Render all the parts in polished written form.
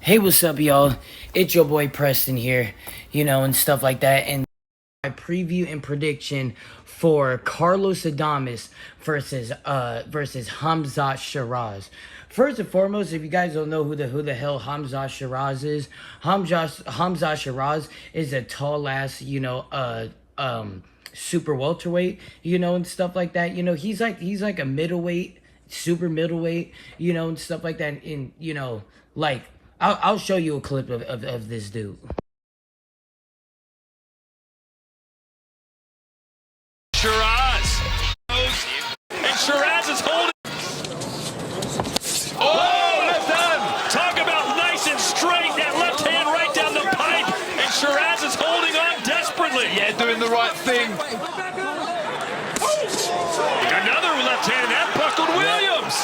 Hey, what's up, y'all? It's your boy Preston here, and stuff like that. And my preview and prediction for Carlos Adames versus Hamzah Sheeraz. First and foremost, if you guys don't know who the hell Hamzah Sheeraz is, Hamzah Sheeraz is a tall ass, super welterweight, and stuff like that. He's like a middleweight, super middleweight, and stuff like that. And like I'll show you a clip of this dude. Sheeraz. And Sheeraz is holding. Oh, left hand. Talk about nice and straight. That left hand right down the pipe. And Sheeraz is holding on desperately. Yeah, doing the right thing. Another left hand. That buckled Williams.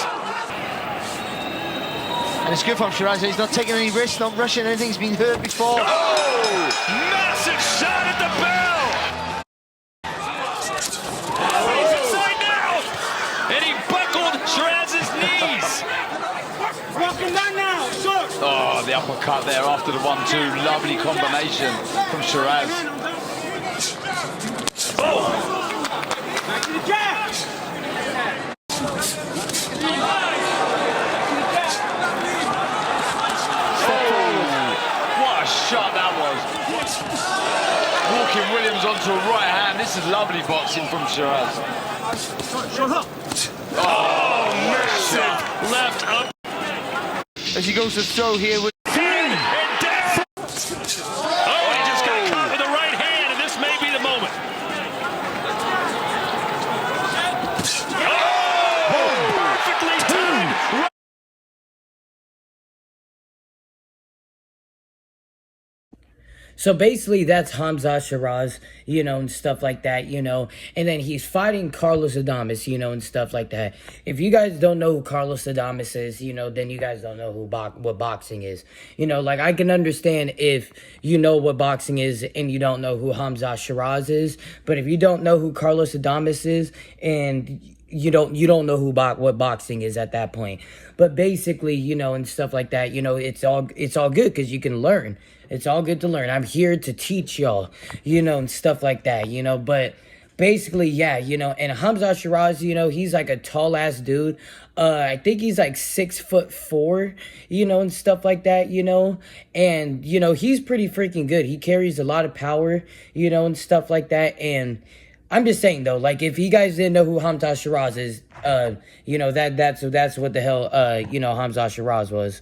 And it's good from Sheeraz. He's not taking any risks, not rushing anything. He's been hurt before. Oh! Massive shot at the bell. He's inside now. And he buckled Sheeraz's knees. Oh, the uppercut there after the 1-2. Lovely combination from Sheeraz. Oh! Shot that was. Walking Williams onto a right hand. This is lovely boxing from Sheeraz. Oh, massive left up. As he goes to throw here with And down. Oh, he just got caught with the right hand, and this may be the moment. Oh, perfectly timed. So basically, that's Hamzah Sheeraz, and stuff like that, and then he's fighting Carlos Adames, and stuff like that. If you guys don't know who Carlos Adames is, then you guys don't know what boxing is. Like I can understand if you know what boxing is and you don't know who Hamzah Sheeraz is, but if you don't know who Carlos Adames is and you don't know what boxing is at that point. But basically, and stuff like that, it's all good because you can learn. It's all good to learn. I'm here to teach y'all, and stuff like that, but basically, yeah, and Hamzah Sheeraz, he's like a tall ass dude. I think he's like 6'4", and stuff like that, and he's pretty freaking good. He carries a lot of power, and stuff like that. And I'm just saying though, like if you guys didn't know who Hamzah Sheeraz is, that's what the hell Hamzah Sheeraz was.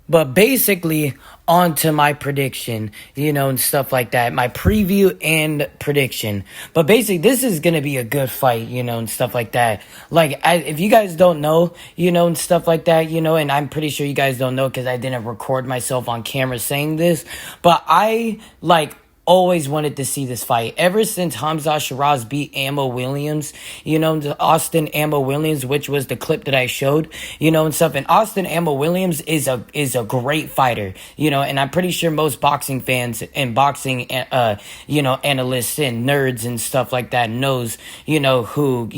But basically, on to my prediction, and stuff like that. My preview and prediction. But basically, this is going to be a good fight, and stuff like that. Like, if you guys don't know, and stuff like that, and I'm pretty sure you guys don't know because I didn't record myself on camera saying this. But I, always wanted to see this fight ever since Hamzah Sheeraz beat Ammo Williams, Austin Ammo Williams, which was the clip that I showed, and stuff. And Austin Ammo Williams is a great fighter, and I'm pretty sure most boxing fans and boxing, analysts and nerds and stuff like that knows, who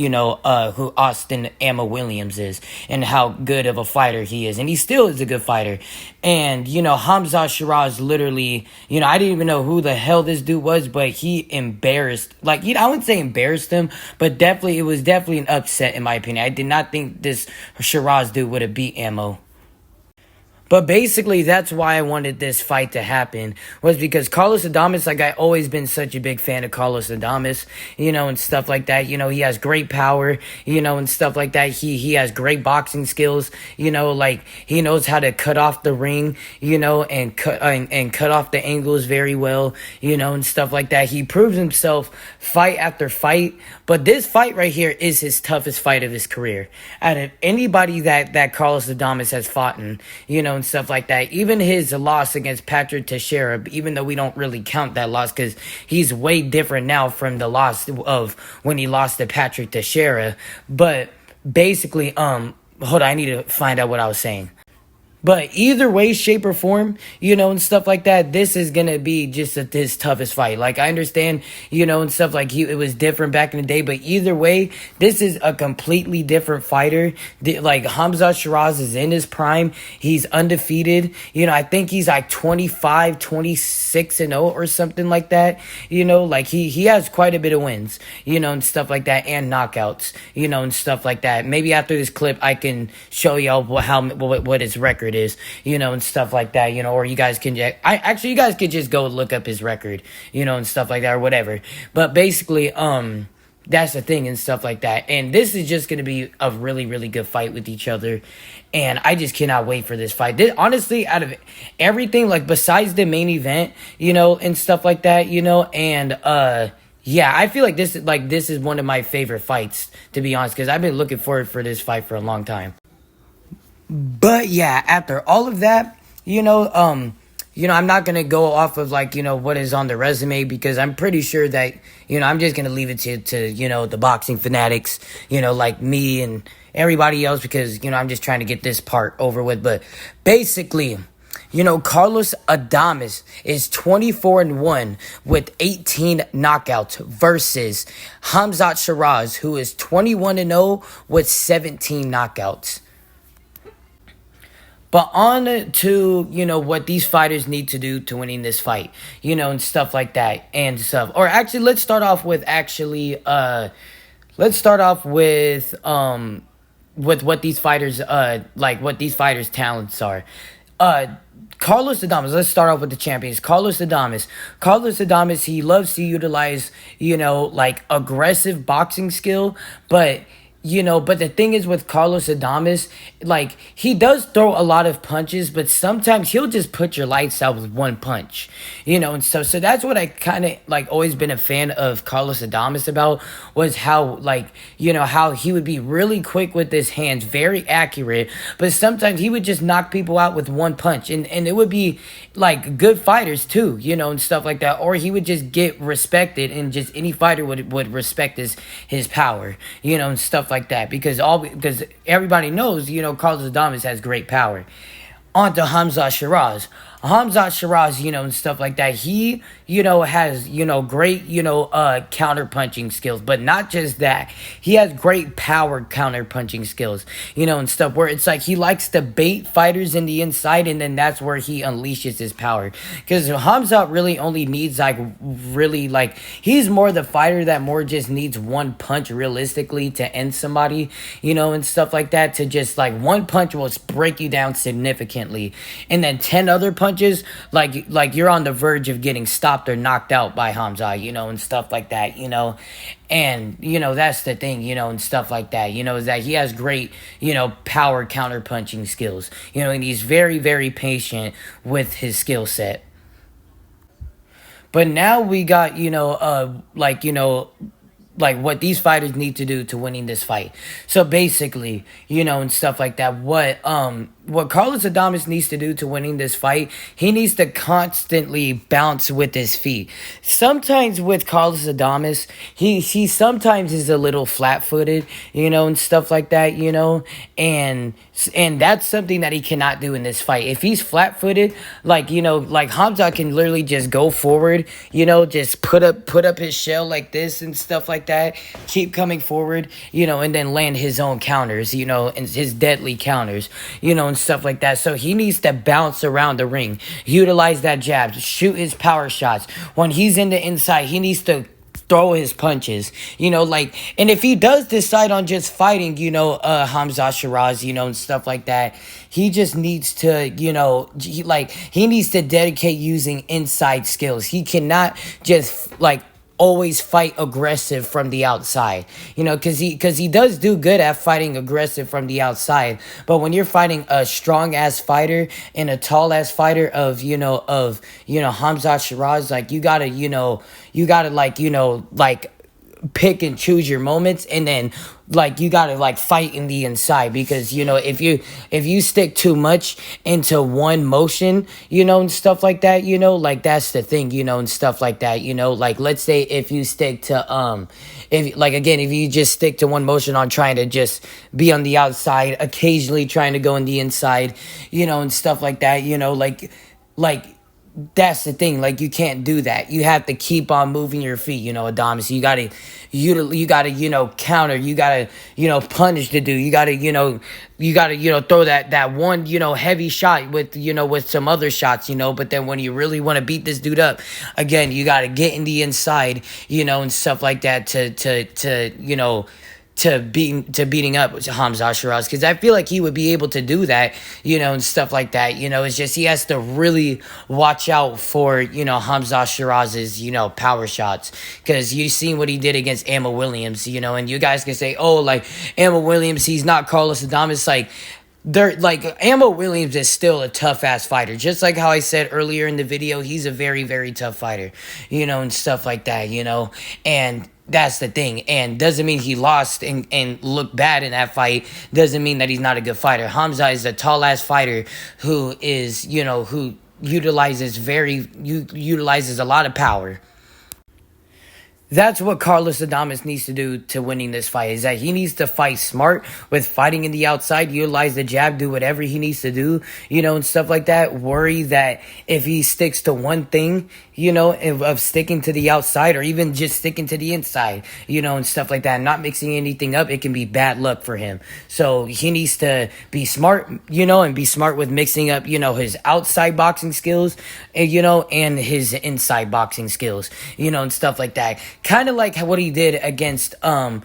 Austin Ammo Williams is and how good of a fighter he is. And he still is a good fighter. And, Hamzah Sheeraz literally, I didn't even know who the hell this dude was, but he embarrassed, I wouldn't say embarrassed him, but it was definitely an upset in my opinion. I did not think this Sheeraz dude would have beat Ammo. But basically, that's why I wanted this fight to happen, was because Carlos Adames, I always been such a big fan of Carlos Adames, and stuff like that. He has great power, and stuff like that. He has great boxing skills, he knows how to cut off the ring, and cut off the angles very well, and stuff like that. He proves himself fight after fight. But this fight right here is his toughest fight of his career. Out of anybody that Carlos Adames has fought in, and stuff like that. Even his loss against Patrick Teixeira, even though we don't really count that loss because he's way different now from the loss of when he lost to Patrick Teixeira. But basically, hold on, I need to find out what I was saying. But either way, shape, or form, and stuff like that, this is gonna be just his toughest fight. Like, I understand, and stuff like it was different back in the day, but either way, this is a completely different fighter. Like, Hamzah Sheeraz is in his prime. He's undefeated. I think he's like 25, 26-0 or something like that. Like, he has quite a bit of wins, and stuff like that, and knockouts, and stuff like that. Maybe after this clip, I can show y'all what his record is, and stuff like that, or you guys can you guys could just go look up his record, and stuff like that, or whatever. But basically, that's the thing and stuff like that. And this is just gonna be a really, really good fight with each other. And I just cannot wait for this fight. Honestly, out of everything, like, besides the main event, and stuff like that, and yeah, I feel like this is one of my favorite fights, to be honest, because I've been looking forward for this fight for a long time. But yeah, after all of that, I'm not gonna go off of, like, what is on the resume, because I'm pretty sure that, I'm just gonna leave it to the boxing fanatics, like me and everybody else, because, I'm just trying to get this part over with. But basically, Carlos Adames is 24-1 with 18 knockouts versus Hamzah Sheeraz, who is 21-0 with 17 knockouts. But on to, what these fighters need to do to winning this fight, and stuff like that and stuff. Or actually, let's start off with what these fighters, what these fighters' talents are. Carlos Adames, let's start off with the champions. Carlos Adames, he loves to utilize, like, aggressive boxing skill, but the thing is with Carlos Adames, like, he does throw a lot of punches, but sometimes he'll just put your lights out with one punch, and stuff. So that's what I kind of, like, always been a fan of Carlos Adames about, was how, like, how he would be really quick with his hands, very accurate, but sometimes he would just knock people out with one punch, and it would be, like, good fighters too, and stuff like that, or he would just get respected, and just any fighter would respect his power, and stuff like that, because everybody knows, Carlos Adames has great power. On to Hamzah Sheeraz. And stuff like that, he, has, great, counter-punching skills. But not just that. He has great power counter-punching skills, and stuff, where it's like he likes to bait fighters in the inside, and then that's where he unleashes his power. Because Hamzah really only needs, like, really, like, he's more the fighter that more just needs one punch, realistically, to end somebody, and stuff like that, to just, like, one punch will break you down significantly. And then 10 other punches, like you're on the verge of getting stopped or knocked out by Hamzah, and stuff like that, and, that's the thing, and stuff like that, is that he has great, power counter-punching skills, and he's very, very patient with his skill set. But now we got, like what these fighters need to do to winning this fight. So basically, and stuff like that, what Carlos Adames needs to do to winning this fight, he needs to constantly bounce with his feet. Sometimes with Carlos Adames, he sometimes is a little flat-footed, and stuff like that, and that's something that he cannot do in this fight. If he's flat-footed, like Hamzah can literally just go forward, just put up his shell like this and stuff like that, keep coming forward, and then land his own counters, and his deadly counters, and stuff like that. So he needs to bounce around the ring, utilize that jab, shoot his power shots. When he's in the inside, he needs to throw his punches, and if he does decide on just fighting, Hamzah Sheeraz, and stuff like that, he just needs to, he needs to dedicate using inside skills. He cannot just, always fight aggressive from the outside, because he does do good at fighting aggressive from the outside. But when you're fighting a strong ass fighter and a tall ass fighter of Hamzah Sheeraz, you gotta pick and choose your moments, and then like you gotta like fight in the inside, because if you stick too much into one motion, and stuff like that, like that's the thing, and stuff like that, like let's say if you stick to if like again if you just stick to one motion on trying to just be on the outside, occasionally trying to go in the inside, and stuff like that, like that's the thing. Like you can't do that. You have to keep on moving your feet, Adamas. You gotta, counter. You gotta, punish the dude. You gotta, throw that one, heavy shot with some other shots, But then when you really want to beat this dude up, again, you gotta get in the inside, and stuff like that to beating up Hamzah Sheeraz, because I feel like he would be able to do that, and stuff like that. It's just he has to really watch out for, Hamzah Shiraz's, power shots, because you've seen what he did against Amma Williams, and you guys can say, oh, like Amma Williams, he's not Carlos Adames, Amma Williams is still a tough ass fighter. Just like how I said earlier in the video, he's a very, very tough fighter, and stuff like that, and that's the thing. And doesn't mean he lost and looked bad in that fight. Doesn't mean that he's not a good fighter. Hamzah is a tall ass fighter who is, who utilizes a lot of power. That's what Carlos Adames needs to do to winning this fight, is that he needs to fight smart with fighting in the outside, utilize the jab, do whatever he needs to do, and stuff like that. Worry that if he sticks to one thing, of sticking to the outside or even just sticking to the inside, and stuff like that, and not mixing anything up, it can be bad luck for him. So he needs to be smart, and be smart with mixing up, his outside boxing skills, and his inside boxing skills, and stuff like that. Kind of like what he did against Terrell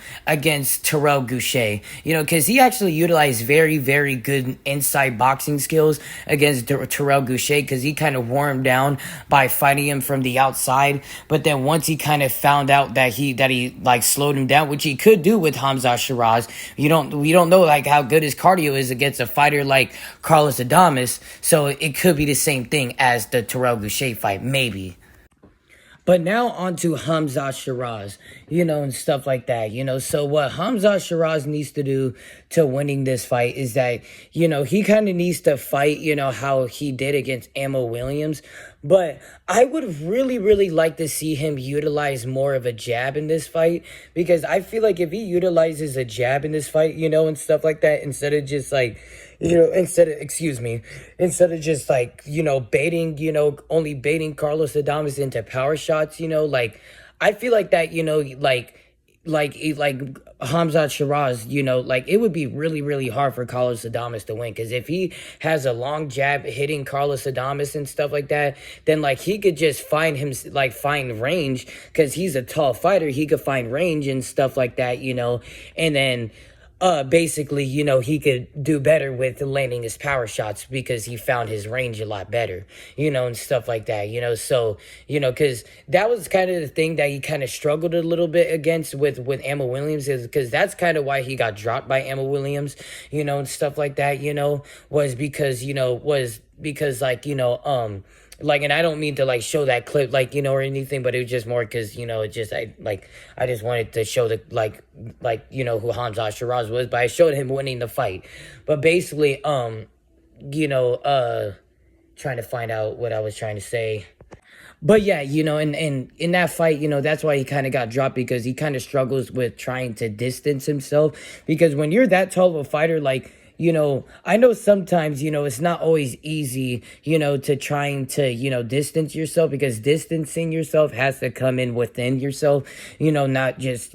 Goucher, because he actually utilized very, very good inside boxing skills against Terrell Goucher, because he kind of wore him down by fighting him from the outside. But then once he kind of found out that he like slowed him down, which he could do with Hamzah Sheeraz, we don't know like how good his cardio is against a fighter like Carlos Adames, so it could be the same thing as the Terrell Goucher fight, maybe. But now on to Hamzah Sheeraz, and stuff like that, So what Hamzah Sheeraz needs to do to winning this fight is that, he kind of needs to fight, how he did against Amma Williams. But I would really, really like to see him utilize more of a jab in this fight, because I feel like if he utilizes a jab in this fight, and stuff like that, instead of just like, instead of just like, baiting, only baiting Carlos Adames into power shots, like, I feel like that, like Hamzah Sheeraz, like it would be really, really hard for Carlos Adames to win, because if he has a long jab hitting Carlos Adames and stuff like that, then like he could just find range, because he's a tall fighter. He could find range and stuff like that, and then basically, he could do better with landing his power shots, because he found his range a lot better, and stuff like that, so, because that was kind of the thing that he kind of struggled a little bit against with Amma Williams, is because that's kind of why he got dropped by Amma Williams, and stuff like that, was because, like, and I don't mean to like show that clip, like, or anything, but it was just more because, it just, I just wanted to show the, like, who Hamzah Sheeraz was, but I showed him winning the fight. But basically, trying to find out what I was trying to say. But yeah, and in that fight, that's why he kind of got dropped, because he kind of struggles with trying to distance himself, because when you're that tall of a fighter, like, I know sometimes, it's not always easy, to trying to, distance yourself, because distancing yourself has to come in within yourself, not just,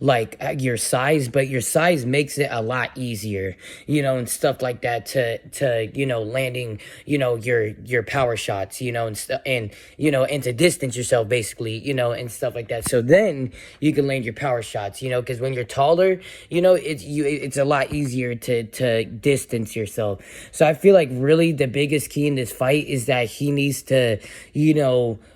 like your size, but your size makes it a lot easier, and stuff like that to landing, your power shots, and to distance yourself basically, and stuff like that. So then you can land your power shots, because when you're taller, it's a lot easier to distance yourself. So I feel like really the biggest key in this fight is that he needs to,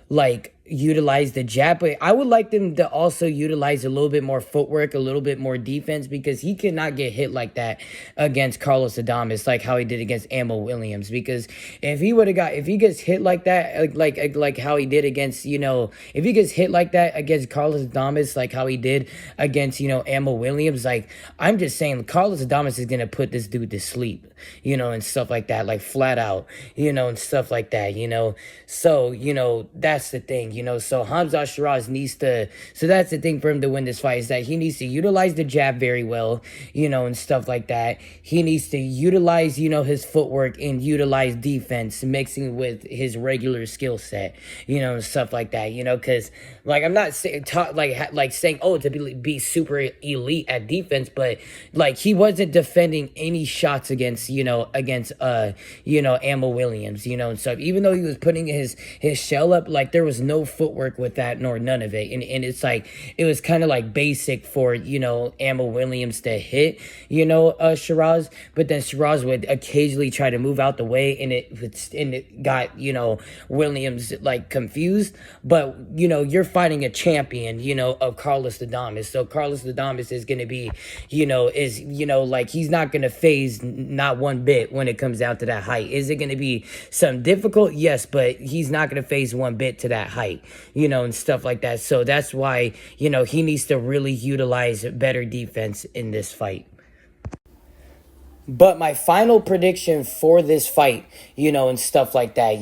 like utilize the jab, but I would like them to also utilize a little bit more footwork, a little bit more defense, because he cannot get hit like that against Carlos Adames, like how he did against Ammo Williams. Because if he gets hit like that, like how he did against, if he gets hit like that against Carlos Adames, like how he did against, Ammo Williams, like, I'm just saying, Carlos Adames is gonna put this dude to sleep, and stuff like that, like flat out, and stuff like that, So, that's the thing, So Hamzah Sheeraz needs to, so that's the thing for him to win this fight, is that he needs to utilize the jab very well, and stuff like that. He needs to utilize, his footwork and utilize defense, mixing with his regular skill set, and stuff like that, because, like, I'm not saying, saying, oh, to be super elite at defense, but, like, he wasn't defending any shots against, Ammo Williams, and stuff. Even though he was putting his shell up, like, there was no footwork with that, nor none of it. And it's like, it was kind of like basic for, Ammo Williams to hit, Sheeraz. But then Sheeraz would occasionally try to move out the way, and it got, Williams, like, confused. But, you're fighting a champion, of Carlos Adames. So Carlos Adames is going to be, like, he's not going to phase not one bit when it comes down to that height. Is it going to be something difficult? Yes, but he's not going to phase one bit to that height, and stuff like that. So that's why, he needs to really utilize better defense in this fight. But my final prediction for this fight, and stuff like that,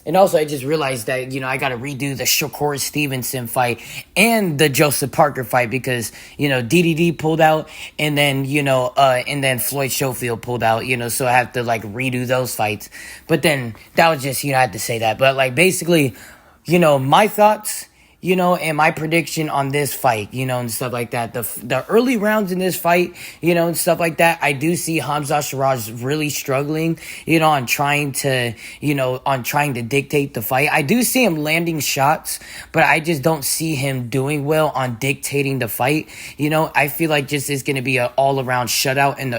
and also I just realized that, I got to redo the Shakur Stevenson fight and the Joseph Parker fight because, DDD pulled out and then, and then Floyd Schofield pulled out, so I have to, like, redo those fights. But then that was just, I had to say that. But, like, basically, my thoughts, and my prediction on this fight, and stuff like that. The early rounds in this fight, and stuff like that, I do see Hamzah Sheeraz really struggling, on trying to dictate the fight. I do see him landing shots, but I just don't see him doing well on dictating the fight. I feel like just it's going to be an all-around shutout in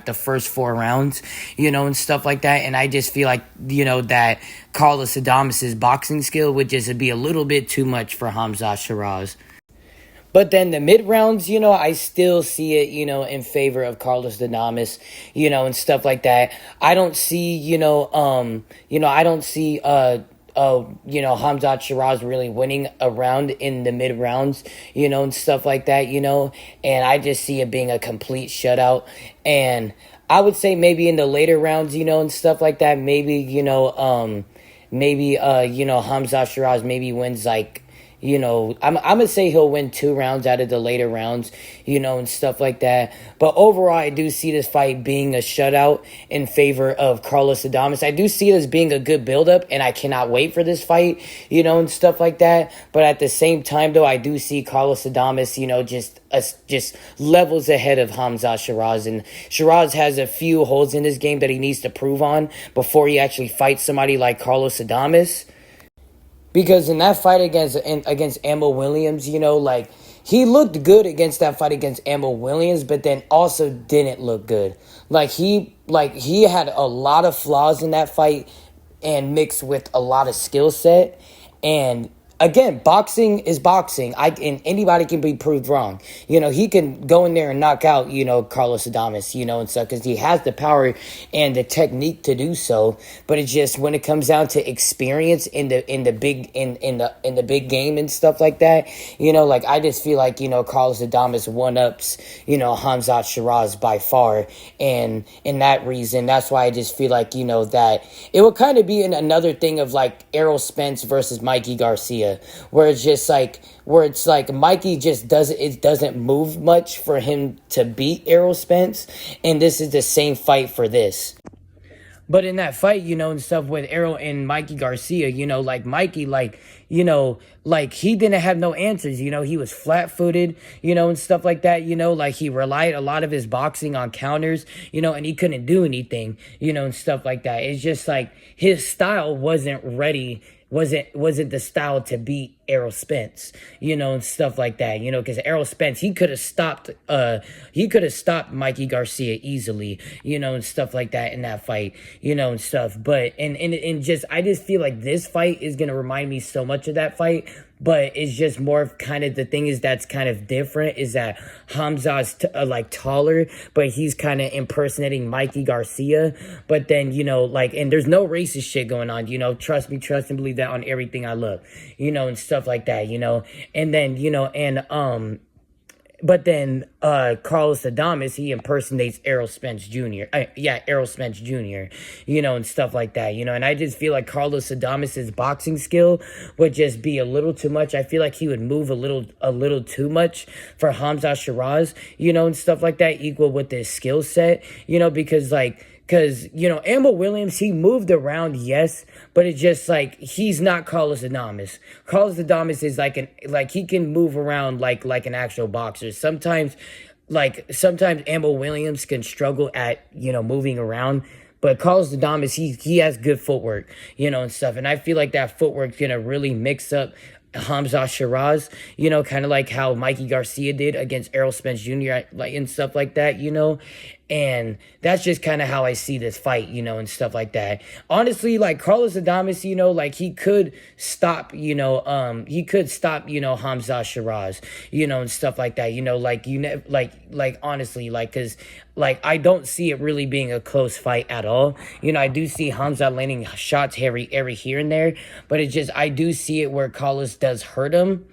the first 4 rounds, and stuff like that. And I just feel like, that Carlos Adames' boxing skill would just be a little bit too much for Hamzah Sheeraz. But then the mid rounds, I still see it, in favor of Carlos Adames, and stuff like that. I don't see, I don't see, Hamzah Sheeraz really winning a round in the mid rounds, and stuff like that, and I just see it being a complete shutout. And I would say maybe in the later rounds, and stuff like that, maybe, Hamzah Sheeraz maybe wins, like, I'm going to say he'll win 2 rounds out of the later rounds, and stuff like that. But overall, I do see this fight being a shutout in favor of Carlos Adames. I do see it as being a good buildup, and I cannot wait for this fight, and stuff like that. But at the same time, though, I do see Carlos Adames, just levels ahead of Hamzah Sheeraz. And Sheeraz has a few holes in his game that he needs to prove on before he actually fights somebody like Carlos Adames. Because in that fight against Ammo Williams, he looked good against that fight against Ammo Williams, but then also didn't look good. He had a lot of flaws in that fight and mixed with a lot of skill set. And again, boxing is boxing. And anybody can be proved wrong. He can go in there and knock out, Carlos Adames, and stuff, because he has the power and the technique to do so. But it's just when it comes down to experience in the big game and stuff like that, I just feel like, Carlos Adames one-ups, Hamzah Sheeraz by far. And in that reason, that's why I just feel like, that it would kind of be another thing of like Errol Spence versus Mikey Garcia, where it's like Mikey just doesn't move much for him to beat Errol Spence, and this is the same fight for this. But in that fight, and stuff with Errol and Mikey Garcia, Mikey, he didn't have no answers, he was flat-footed, and stuff like that, he relied a lot of his boxing on counters, and he couldn't do anything, and stuff like that. It's just like his style wasn't ready wasn't the style to beat Errol Spence, and stuff like that, because Errol Spence, he could have stopped Mikey Garcia easily, and stuff like that in that fight, and stuff. But and just I just feel like this fight is gonna remind me so much of that fight. But it's just more of kind of the thing is that's kind of different is that Hamzah's like taller, but he's kind of impersonating Mikey Garcia. But then, and there's no racist shit going on, trust and believe that on everything I look, and stuff like that, and then, but then Carlos Adames, he impersonates Errol Spence Jr. Errol Spence Jr., and stuff like that, and I just feel like Carlos Adames's boxing skill would just be a little too much. I feel like he would move a little too much for Hamzah Sheeraz, and stuff like that, equal with his skill set, because Amber Williams, he moved around, yes, but it's just like he's not Carlos Adames. Carlos Adames is like he can move around like an actual boxer. Sometimes Amber Williams can struggle at moving around, but Carlos Adames, he has good footwork, and stuff. And I feel like that footwork's gonna really mix up Hamzah Sheeraz, kind of like how Mikey Garcia did against Errol Spence Jr., and stuff like that, and that's just kind of how I see this fight, and stuff like that. Honestly, like Carlos Adames, like he could stop, Hamzah Sheeraz, and stuff like that, honestly, cause I don't see it really being a close fight at all. I do see Hamzah landing shots every here and there, but it's just, I do see it where Carlos does hurt him.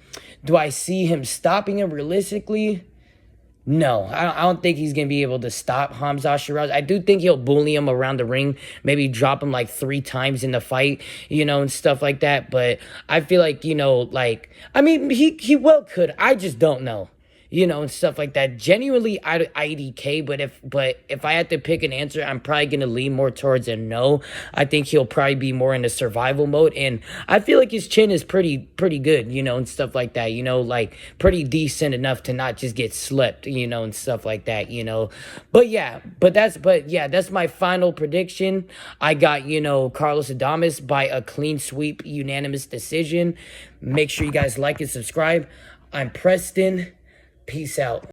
Do I see him stopping him realistically? No, I don't think he's going to be able to stop Hamzah Sheeraz. I do think he'll bully him around the ring, maybe drop him like 3 times in the fight, and stuff like that. But I feel like, I mean, he well could. I just don't know. And stuff like that. Genuinely, IDK, but if I had to pick an answer, I'm probably going to lean more towards a no. I think he'll probably be more in a survival mode, and I feel like his chin is pretty good, and stuff like that, pretty decent enough to not just get slipped, and stuff like that, But that's my final prediction. I got, Carlos Adames by a clean sweep, unanimous decision. Make sure you guys like and subscribe. I'm Preston. Peace out.